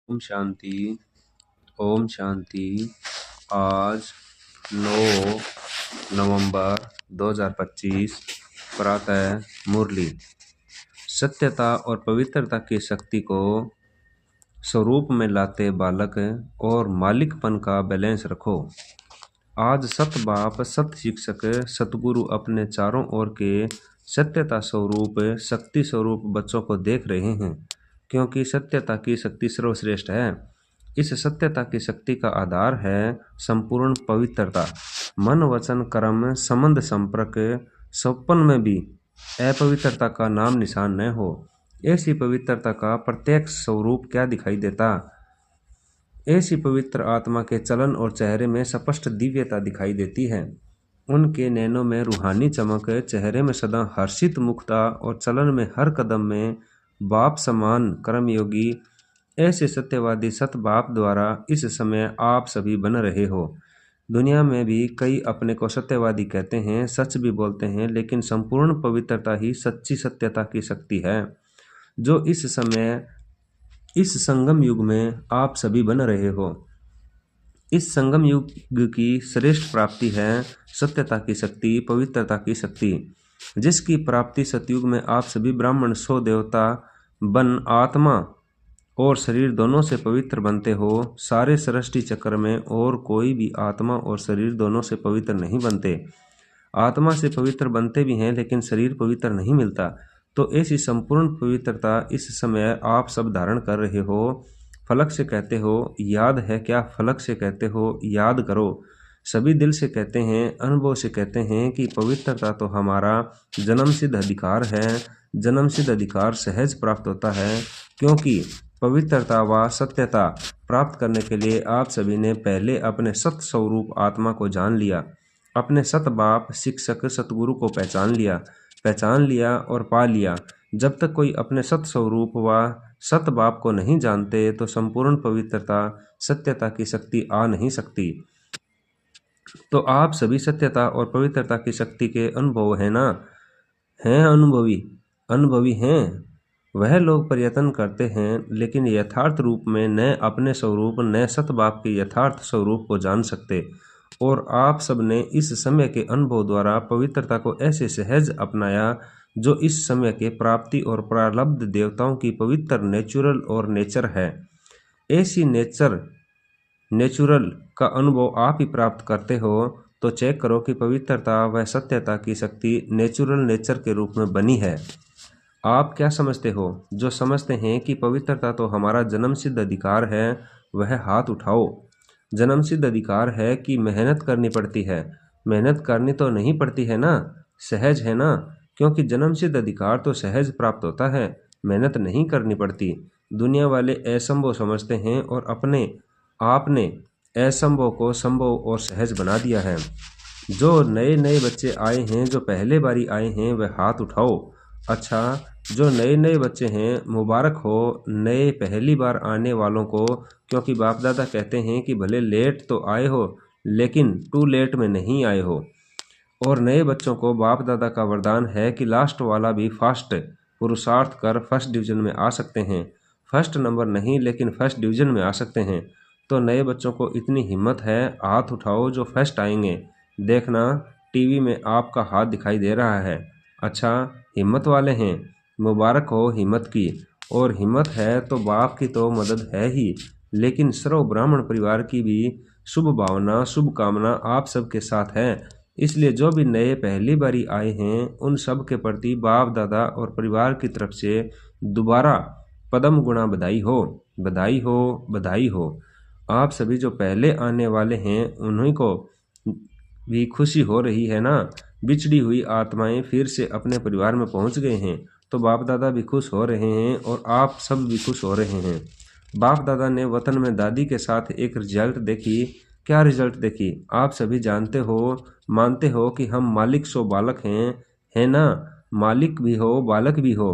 ओम शांति। ओम शांति। आज 9 नवंबर 2025 प्रातः मुरली। सत्यता और पवित्रता की शक्ति को स्वरूप में लाते बालक और मालिकपन का बैलेंस रखो। आज सत बाप, सत शिक्षक, सतगुरु अपने चारों ओर के सत्यता स्वरूप, शक्ति स्वरूप बच्चों को देख रहे हैं, क्योंकि सत्यता की शक्ति सर्वश्रेष्ठ है। इस सत्यता की शक्ति का आधार है संपूर्ण पवित्रता। मन, वचन, कर्म, संबंध, संपर्क, स्वप्न में भी अपवित्रता का नाम निशान न हो। ऐसी पवित्रता का प्रत्यक्ष स्वरूप क्या दिखाई देता? ऐसी पवित्र आत्मा के चलन और चेहरे में स्पष्ट दिव्यता दिखाई देती है। उनके नैनों में रूहानी चमक, चेहरे में सदा हर्षित मुखता और चलन में हर कदम में बाप समान कर्मयोगी। ऐसे सत्यवादी सत बाप द्वारा इस समय आप सभी बन रहे हो। दुनिया में भी कई अपने को सत्यवादी कहते हैं, सच भी बोलते हैं, लेकिन संपूर्ण पवित्रता ही सच्ची सत्यता की शक्ति है, जो इस समय इस संगम युग में आप सभी बन रहे हो। इस संगम युग की श्रेष्ठ प्राप्ति है सत्यता की शक्ति, पवित्रता की शक्ति, जिसकी प्राप्ति सतयुग में आप सभी ब्राह्मण सो देवता बन आत्मा और शरीर दोनों से पवित्र बनते हो। सारे सृष्टि चक्र में और कोई भी आत्मा और शरीर दोनों से पवित्र नहीं बनते। आत्मा से पवित्र बनते भी हैं, लेकिन शरीर पवित्र नहीं मिलता। तो ऐसी संपूर्ण पवित्रता इस समय आप सब धारण कर रहे हो। फलक से कहते हो याद है क्या? फलक से कहते हो याद करो। सभी दिल से कहते हैं, अनुभव से कहते हैं कि पवित्रता तो हमारा जन्म सिद्ध अधिकार है। जन्म सिद्ध अधिकार सहज प्राप्त होता है, क्योंकि पवित्रता व सत्यता प्राप्त करने के लिए आप सभी ने पहले अपने सत स्वरूप आत्मा को जान लिया, अपने सत बाप शिक्षक सतगुरु को पहचान लिया और पा लिया। जब तक कोई अपने सत स्वरूप व सत बाप को नहीं जानते, तो संपूर्ण पवित्रता सत्यता की शक्ति आ नहीं सकती। तो आप सभी सत्यता और पवित्रता की शक्ति के अनुभव है ना? हैं अनुभवी हैं। वह लोग प्रयत्न करते हैं, लेकिन यथार्थ रूप में न अपने स्वरूप न सतबाप के यथार्थ स्वरूप को जान सकते। और आप सब ने इस समय के अनुभव द्वारा पवित्रता को ऐसे सहज अपनाया, जो इस समय के प्राप्ति और प्रारब्ध देवताओं की पवित्र नेचुरल और नेचर है। ऐसी नेचुरल का अनुभव आप ही प्राप्त करते हो, तो चेक करो कि पवित्रता व सत्यता की शक्ति नेचुरल नेचर के रूप में बनी है। आप क्या समझते हो? जो समझते हैं कि पवित्रता तो हमारा जन्म सिद्ध अधिकार है, वह हाथ उठाओ। जन्म सिद्ध अधिकार है कि मेहनत करनी पड़ती है। मेहनत करनी तो नहीं पड़ती है ना, सहज है ना, क्योंकि जन्म सिद्ध अधिकार तो सहज प्राप्त होता है, मेहनत नहीं करनी पड़ती। दुनिया वाले असंभव समझते हैं और अपने आपने असंभव को संभव और सहज बना दिया है। जो नए नए बच्चे आए हैं, जो पहले बारी आए हैं, वह हाथ उठाओ। अच्छा, जो नए नए बच्चे हैं, मुबारक हो नए पहली बार आने वालों को, क्योंकि बाप दादा कहते हैं कि भले लेट तो आए हो, लेकिन टू लेट में नहीं आए हो। और नए बच्चों को बाप दादा का वरदान है कि लास्ट वाला भी फास्ट पुरुषार्थ कर फर्स्ट डिवीजन में आ सकते हैं। फर्स्ट नंबर नहीं, लेकिन फर्स्ट डिवीजन में आ सकते हैं। तो नए बच्चों को इतनी हिम्मत है, हाथ उठाओ जो फर्स्ट आएंगे। देखना टीवी में आपका हाथ दिखाई दे रहा है। अच्छा, हिम्मत वाले हैं, मुबारक हो हिम्मत की। और हिम्मत है तो बाप की तो मदद है ही, लेकिन सर्व ब्राह्मण परिवार की भी शुभ भावना, शुभ कामना आप सबके साथ है। इसलिए जो भी नए पहली बारी आए हैं, उन सब के प्रति बाप दादा और परिवार की तरफ से दोबारा पदम गुणा बधाई हो, बधाई हो, बधाई हो। आप सभी जो पहले आने वाले हैं, उन्हीं को भी खुशी हो रही है ना। बिछड़ी हुई आत्माएं फिर से अपने परिवार में पहुंच गए हैं, तो बाप दादा भी खुश हो रहे हैं और आप सब भी खुश हो रहे हैं। बाप दादा ने वतन में दादी के साथ एक रिजल्ट देखी। क्या रिजल्ट देखी? आप सभी जानते हो, मानते हो कि हम मालिक सो बालक हैं, है ना? मालिक भी हो, बालक भी हो,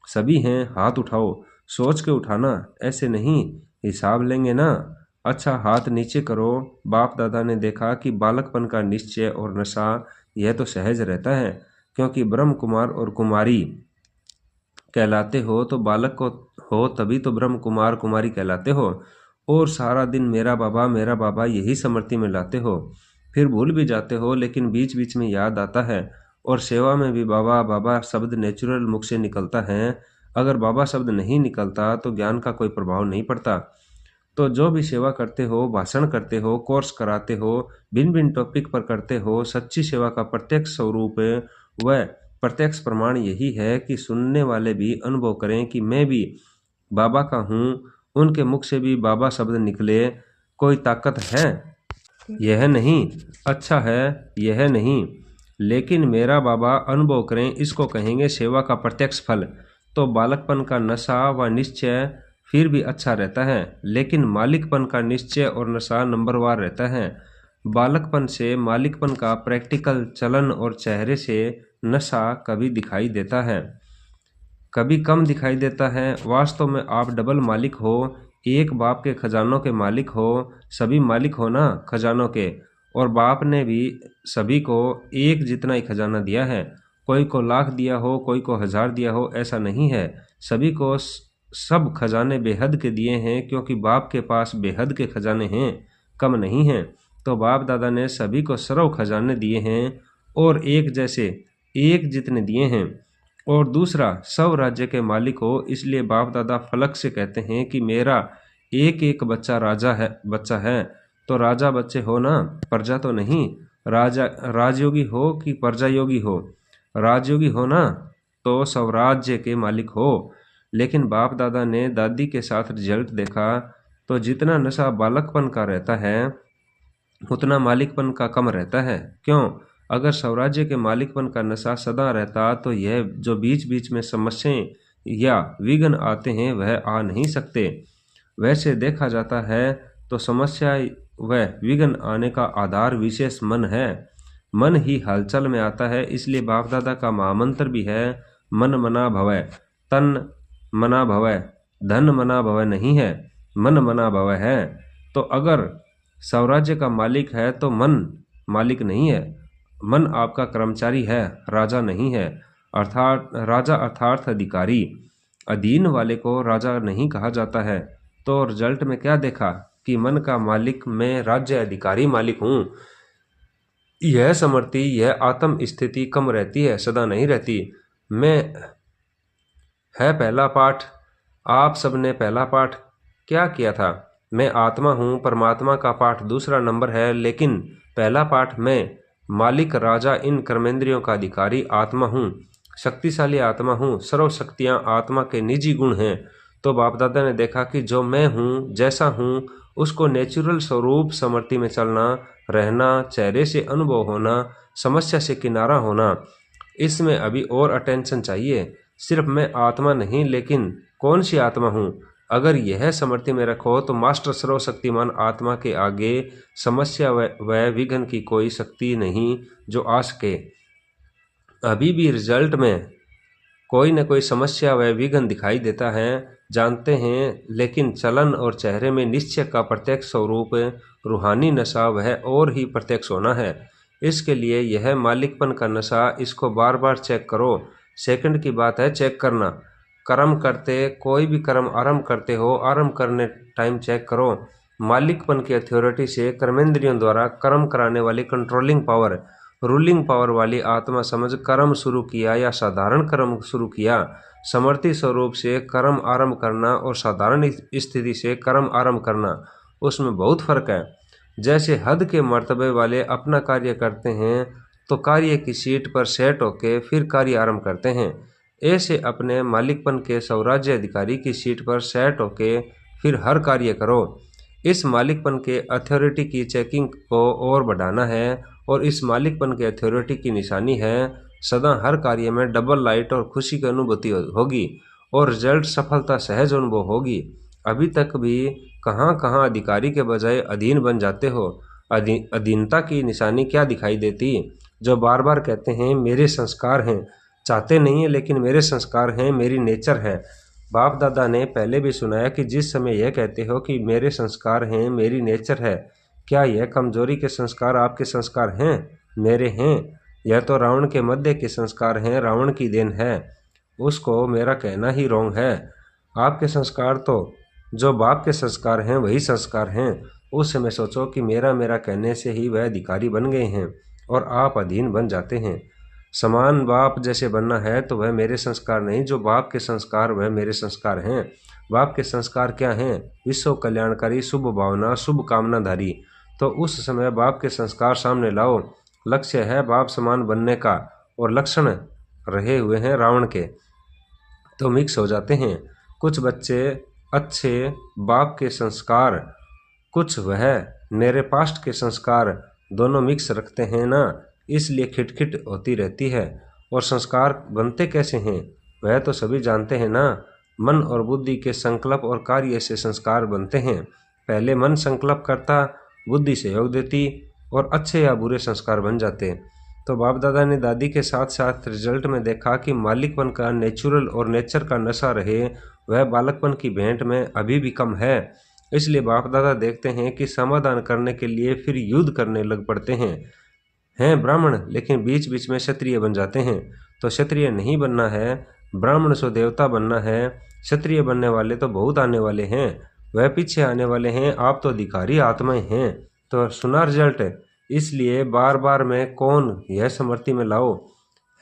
सभी हैं। हाथ उठाओ, सोच के उठाना, ऐसे नहीं, हिसाब लेंगे ना। अच्छा, हाथ नीचे करो। बाप दादा ने देखा कि बालकपन का निश्चय और नशा यह तो सहज रहता है, क्योंकि ब्रह्म कुमार और कुमारी कहलाते हो तो बालक को हो तभी तो ब्रह्म कुमार कुमारी कहलाते हो, और सारा दिन मेरा बाबा यही स्मृति में लाते हो। फिर भूल भी जाते हो लेकिन बीच बीच में याद आता है, और सेवा में भी बाबा बाबा शब्द नेचुरल मुख से निकलता है। अगर बाबा शब्द नहीं निकलता तो ज्ञान का कोई प्रभाव नहीं पड़ता। तो जो भी सेवा करते हो, भाषण करते हो, कोर्स कराते हो, भिन्न भिन्न टॉपिक पर करते हो, सच्ची सेवा का प्रत्यक्ष स्वरूप व प्रत्यक्ष प्रमाण यही है कि सुनने वाले भी अनुभव करें कि मैं भी बाबा का हूँ, उनके मुख से भी बाबा शब्द निकले। कोई ताकत है यह नहीं, अच्छा है यह नहीं, लेकिन मेरा बाबा अनुभव करें, इसको कहेंगे सेवा का प्रत्यक्ष फल। तो बालकपन का नशा व निश्चय फिर भी अच्छा रहता है, लेकिन मालिकपन का निश्चय और नशा नंबरवार रहता है। बालकपन से मालिकपन का प्रैक्टिकल चलन और चेहरे से नशा कभी दिखाई देता है, कभी कम दिखाई देता है। वास्तव में आप डबल मालिक हो, एक बाप के खजानों के मालिक हो, सभी मालिक हो ना खजानों के, और बाप ने भी सभी को एक जितना ही खजाना दिया है। कोई को लाख दिया हो, कोई को 1000 दिया हो, ऐसा नहीं है। सभी को सब खजाने बेहद के दिए हैं, क्योंकि बाप के पास बेहद के खजाने हैं, कम नहीं हैं। तो बाप दादा ने सभी को सर्व खजाने दिए हैं, और एक जैसे एक जितने दिए हैं। और दूसरा, सब राज्य के मालिक हो, इसलिए बाप दादा फलक से कहते हैं कि मेरा एक एक बच्चा बच्चा है। तो राजा बच्चे हो ना, प्रजा तो नहीं। राजयोगी हो कि प्रजा योगी हो, राजयोगी हो ना तो स्वराज्य के मालिक हो। लेकिन बाप दादा ने दादी के साथ रिजल्ट देखा, तो जितना नशा बालकपन का रहता है उतना मालिकपन का कम रहता है। क्यों? अगर स्वराज्य के मालिकपन का नशा सदा रहता तो यह जो बीच बीच में समस्याएं या विघ्न आते हैं वह आ नहीं सकते। वैसे देखा जाता है तो समस्या व विघ्न आने का आधार विशेष मन है। मन ही हलचल में आता है, इसलिए बाप दादा का महामंत्र भी है, मन मना भवै। तन मना भवै, धन मना भवै नहीं है, मन मना भवै है। तो अगर स्वराज्य का मालिक है तो मन मालिक नहीं है, मन आपका कर्मचारी है, राजा नहीं है। अर्थात राजा अर्थात अधिकारी, अधीन वाले को राजा नहीं कहा जाता है। तो रिजल्ट में क्या देखा कि मन का मालिक मैं राज्य अधिकारी मालिक हूँ। यह समृद्धि, यह आत्म स्थिति कम रहती है, सदा नहीं रहती। मैं है पहला पाठ, आप सबने पहला पाठ क्या किया था? मैं आत्मा हूँ, परमात्मा का पाठ दूसरा नंबर है, लेकिन पहला पाठ मैं मालिक राजा इन कर्मेंद्रियों का अधिकारी आत्मा हूँ, शक्तिशाली आत्मा हूँ, सर्व शक्तियाँ आत्मा के निजी गुण हैं। तो बाप दादा ने देखा कि जो मैं हूँ, जैसा हूँ, उसको नेचुरल स्वरूप समृद्धि में चलना, रहना, चेहरे से अनुभव होना, समस्या से किनारा होना, इसमें अभी और अटेंशन चाहिए। सिर्फ मैं आत्मा नहीं, लेकिन कौन सी आत्मा हूँ? अगर यह समृद्धि में रखो तो मास्टर सर्वशक्तिमान आत्मा के आगे समस्या व विघ्न की कोई शक्ति नहीं जो आ सके। अभी भी रिजल्ट में कोई न कोई समस्या व विघ्न दिखाई देता है, जानते हैं, लेकिन चलन और चेहरे में निश्चय का प्रत्यक्ष स्वरूप रूहानी नशा वह और ही प्रत्यक्ष होना है। इसके लिए यह मालिकपन का नशा, इसको बार बार चेक करो। सेकंड की बात है चेक करना। कर्म करते, कोई भी कर्म आरंभ करते हो, आरंभ करने टाइम चेक करो। मालिकपन की अथॉरिटी से कर्मेंद्रियों द्वारा कर्म कराने वाली कंट्रोलिंग पावर, रूलिंग पावर वाली आत्मा समझ कर्म शुरू किया या साधारण कर्म शुरू किया। समर्थी स्वरूप से कर्म आरंभ करना और साधारण स्थिति से कर्म आरंभ करना, उसमें बहुत फर्क है। जैसे हद के मर्तबे वाले अपना कार्य करते हैं तो कार्य की सीट पर सेट होके फिर कार्य आरंभ करते हैं। ऐसे अपने मालिकपन के स्वराज्य अधिकारी की सीट पर सेट होके फिर हर कार्य करो। इस मालिकपन के अथॉरिटी की चेकिंग को और बढ़ाना है, और इस मालिकपन के अथॉरिटी की निशानी है सदा हर कार्य में डबल लाइट और खुशी की अनुभूति होगी, और रिजल्ट सफलता सहज अनुभव होगी। अभी तक भी कहाँ कहाँ अधिकारी के बजाय अधीन बन जाते हो। अधीनता की निशानी क्या दिखाई देती? जो बार बार कहते हैं मेरे संस्कार हैं, चाहते नहीं है लेकिन मेरे संस्कार हैं, मेरी नेचर है। बाप दादा ने पहले भी सुनाया कि जिस समय यह कहते हो कि मेरे संस्कार हैं, मेरी नेचर है, क्या यह कमजोरी के संस्कार आपके संस्कार हैं? मेरे हैं। यह तो रावण के मध्य के संस्कार हैं, रावण की देन है। उसको मेरा कहना ही रॉन्ग है। आपके संस्कार तो जो बाप के संस्कार हैं वही संस्कार हैं। उस समय सोचो कि मेरा मेरा कहने से ही वह अधिकारी बन गए हैं और आप अधीन बन जाते हैं। समान बाप जैसे बनना है तो वह मेरे संस्कार नहीं, जो बाप के संस्कार वह मेरे संस्कार हैं। बाप के संस्कार क्या हैं? विश्व कल्याणकारी, शुभ भावना, शुभ कामनाधारी। तो उस समय बाप के संस्कार सामने लाओ। लक्ष्य है बाप समान बनने का और लक्षण रहे हुए हैं रावण के, तो मिक्स हो जाते हैं। कुछ बच्चे अच्छे बाप के संस्कार, कुछ वह मेरे पास्ट के संस्कार, दोनों मिक्स रखते हैं ना, इसलिए खिटखिट होती रहती है। और संस्कार बनते कैसे हैं वह तो सभी जानते हैं ना। मन और बुद्धि के संकल्प और कार्य से संस्कार बनते हैं। पहले मन संकल्प करता, बुद्धि सहयोग देती और अच्छे या बुरे संस्कार बन जाते। तो बाप दादा ने दादी के साथ साथ रिजल्ट में देखा कि मालिकपन का नेचुरल और नेचर का नशा रहे वह बालकपन की भेंट में अभी भी कम है। इसलिए बाप दादा देखते हैं कि समाधान करने के लिए फिर युद्ध करने लग पड़ते हैं ब्राह्मण, लेकिन बीच बीच में क्षत्रिय बन जाते हैं। तो क्षत्रिय नहीं बनना है, ब्राह्मण सो देवता बनना है। क्षत्रिय बनने वाले तो बहुत आने वाले हैं, वह पीछे आने वाले हैं। आप तो अधिकारी आत्माएं हैं। तो सुना रिजल्ट, इसलिए बार बार में कौन यह समर्थी में लाओ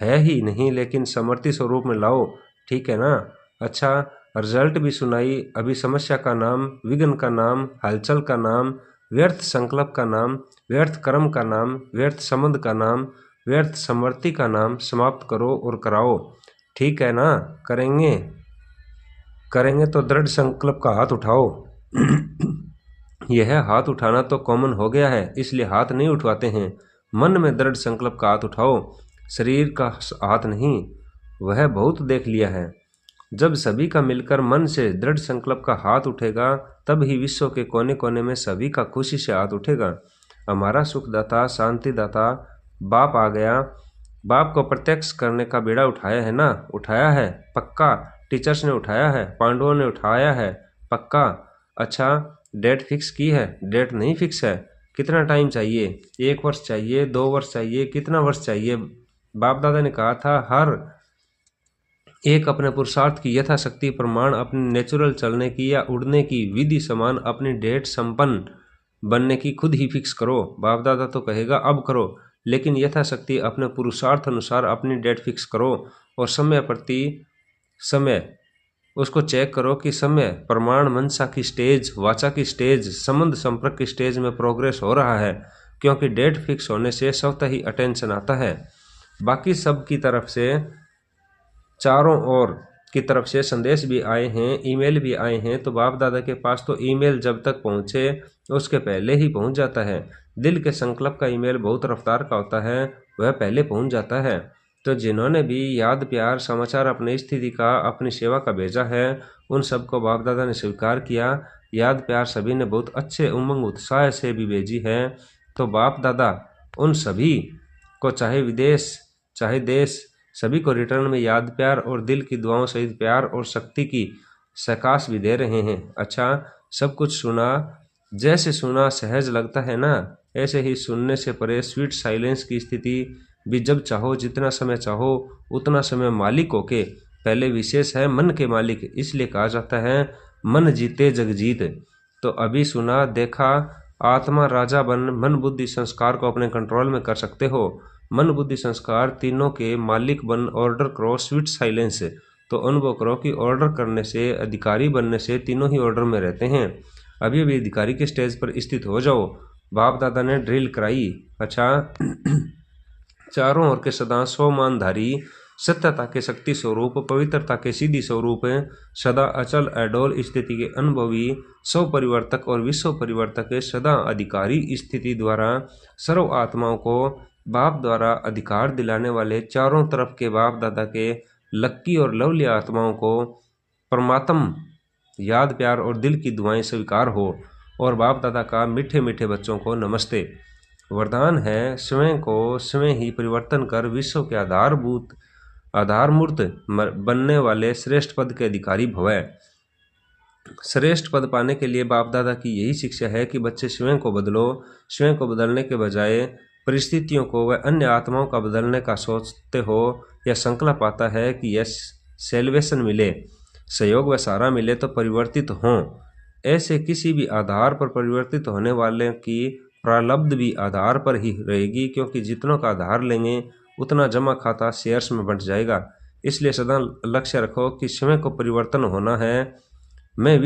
है ही नहीं, लेकिन समर्थी स्वरूप में लाओ, ठीक है ना। अच्छा, रिजल्ट भी सुनाई। अभी समस्या का नाम, विघ्न का नाम, हलचल का नाम, व्यर्थ संकल्प का नाम, व्यर्थ कर्म का नाम, व्यर्थ संबंध का नाम, व्यर्थ समर्थी का नाम समाप्त करो और कराओ, ठीक है ना। करेंगे तो दृढ़ संकल्प का हाथ उठाओ। यह हाथ उठाना तो कॉमन हो गया है, इसलिए हाथ नहीं उठवाते हैं। मन में दृढ़ संकल्प का हाथ उठाओ, शरीर का हाथ नहीं, वह बहुत देख लिया है। जब सभी का मिलकर मन से दृढ़ संकल्प का हाथ उठेगा तब ही विश्व के कोने कोने में सभी का खुशी से हाथ उठेगा। हमारा सुखदाता, शांतिदाता बाप आ गया। बाप को प्रत्यक्ष करने का बेड़ा उठाया है ना, उठाया है पक्का। टीचर्स ने उठाया है, पांडवों ने उठाया है पक्का। अच्छा, डेट फिक्स की है? डेट नहीं फिक्स है। कितना टाइम चाहिए? 1 वर्ष चाहिए, 2 वर्ष चाहिए, कितना वर्ष चाहिए? बाप दादा ने कहा था हर एक अपने पुरुषार्थ की यथाशक्ति प्रमाण, अपने नेचुरल चलने की या उड़ने की विधि समान अपनी डेट संपन्न बनने की खुद ही फिक्स करो। बाप दादा तो कहेगा अब करो, लेकिन यथाशक्ति अपने पुरुषार्थ अनुसार अपनी डेट फिक्स करो और समय प्रति समय उसको चेक करो कि समय प्रमाण मनसा की स्टेज, वाचा की स्टेज, संबंध संपर्क की स्टेज में प्रोग्रेस हो रहा है। क्योंकि डेट फिक्स होने से स्वतः ही अटेंशन आता है। बाकी सब की तरफ से, चारों ओर की तरफ से संदेश भी आए हैं, ईमेल भी आए हैं। तो बाप दादा के पास तो ईमेल जब तक पहुँचे उसके पहले ही पहुँच जाता है। दिल के संकल्प का ईमेल बहुत रफ्तार का होता है, वह पहले पहुँच जाता है। तो जिन्होंने भी याद प्यार समाचार अपनी स्थिति का, अपनी सेवा का भेजा है, उन सबको बाप दादा ने स्वीकार किया। याद प्यार सभी ने बहुत अच्छे उमंग उत्साह से भी भेजी है। तो बाप दादा उन सभी को, चाहे विदेश चाहे देश, सभी को रिटर्न में याद प्यार और दिल की दुआओं सहित प्यार और शक्ति की सकाश भी दे रहे हैं। अच्छा, सब कुछ सुना, जैसे सुना सहज लगता है ना, ऐसे ही सुनने से परे स्वीट साइलेंस की स्थिति भी जब चाहो, जितना समय चाहो उतना समय मालिक होके। पहले विशेष है मन के मालिक, इसलिए कहा जाता है मन जीते जग जीत। तो अभी सुना, देखा, आत्मा राजा बन मन बुद्धि संस्कार को अपने कंट्रोल में कर सकते हो। मन बुद्धि संस्कार तीनों के मालिक बन ऑर्डर करो स्वीट साइलेंस। तो अनुभव करो कि ऑर्डर करने से, अधिकारी बनने से तीनों ही ऑर्डर में रहते हैं। अभी अभी अधिकारी के स्टेज पर स्थित हो जाओ। बाप दादा ने ड्रिल कराई। अच्छा, चारों ओर के सदा स्वमानधारी, सत्यता के शक्ति स्वरूप, पवित्रता के सीधी स्वरूप, सदा अचल अडोल स्थिति के अनुभवी, स्व परिवर्तक और विश्व परिवर्तक, सदा अधिकारी स्थिति द्वारा सर्व आत्माओं को बाप द्वारा अधिकार दिलाने वाले चारों तरफ के बाप दादा के लक्की और लवली आत्माओं को परमात्म याद प्यार और दिल की दुआएं स्वीकार हो। और बाप दादा का मीठे मीठे बच्चों को नमस्ते। वरदान है स्वयं को स्वयं ही परिवर्तन कर विश्व के आधारमूर्त बनने वाले श्रेष्ठ पद के अधिकारी भवै। श्रेष्ठ पद पाने के लिए बाप दादा की यही शिक्षा है कि बच्चे स्वयं को बदलो। स्वयं को बदलने के बजाय परिस्थितियों को व अन्य आत्माओं का बदलने का सोचते हो या संकल्प आता है कि यस सेल्वेशन मिले, सहयोग व सहारा मिले तो परिवर्तित हों। ऐसे किसी भी आधार पर परिवर्तित होने वाले की प्रारब्ध भी आधार पर ही रहेगी, क्योंकि जितनों का आधार लेंगे उतना जमा खाता शेयर्स में बंट जाएगा। इसलिए सदा लक्ष्य रखो कि समय को परिवर्तन होना है। मैं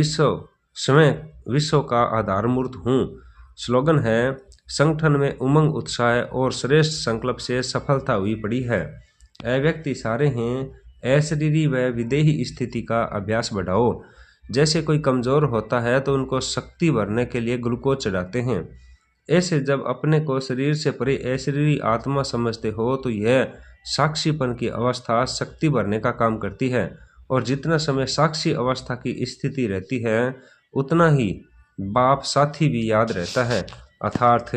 समय विश्व का आधारमूर्त हूँ। स्लोगन है, संगठन में उमंग उत्साह और श्रेष्ठ संकल्प से सफलता हुई पड़ी है। ऐ व्यक्ति सारे हैं, अशरीरी व विदेही स्थिति का अभ्यास बढ़ाओ। जैसे कोई कमजोर होता है तो उनको शक्ति भरने के लिए ग्लूकोज चढ़ाते हैं। ऐसे जब अपने को शरीर से परे अशरीरी आत्मा समझते हो तो यह साक्षीपन की अवस्था शक्ति भरने का काम करती है, और जितना समय साक्षी अवस्था की स्थिति रहती है उतना ही बाप साथी भी याद रहता है, अर्थात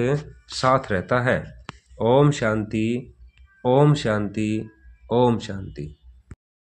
साथ रहता है। ओम शांति, ओम शांति, ओम शांति।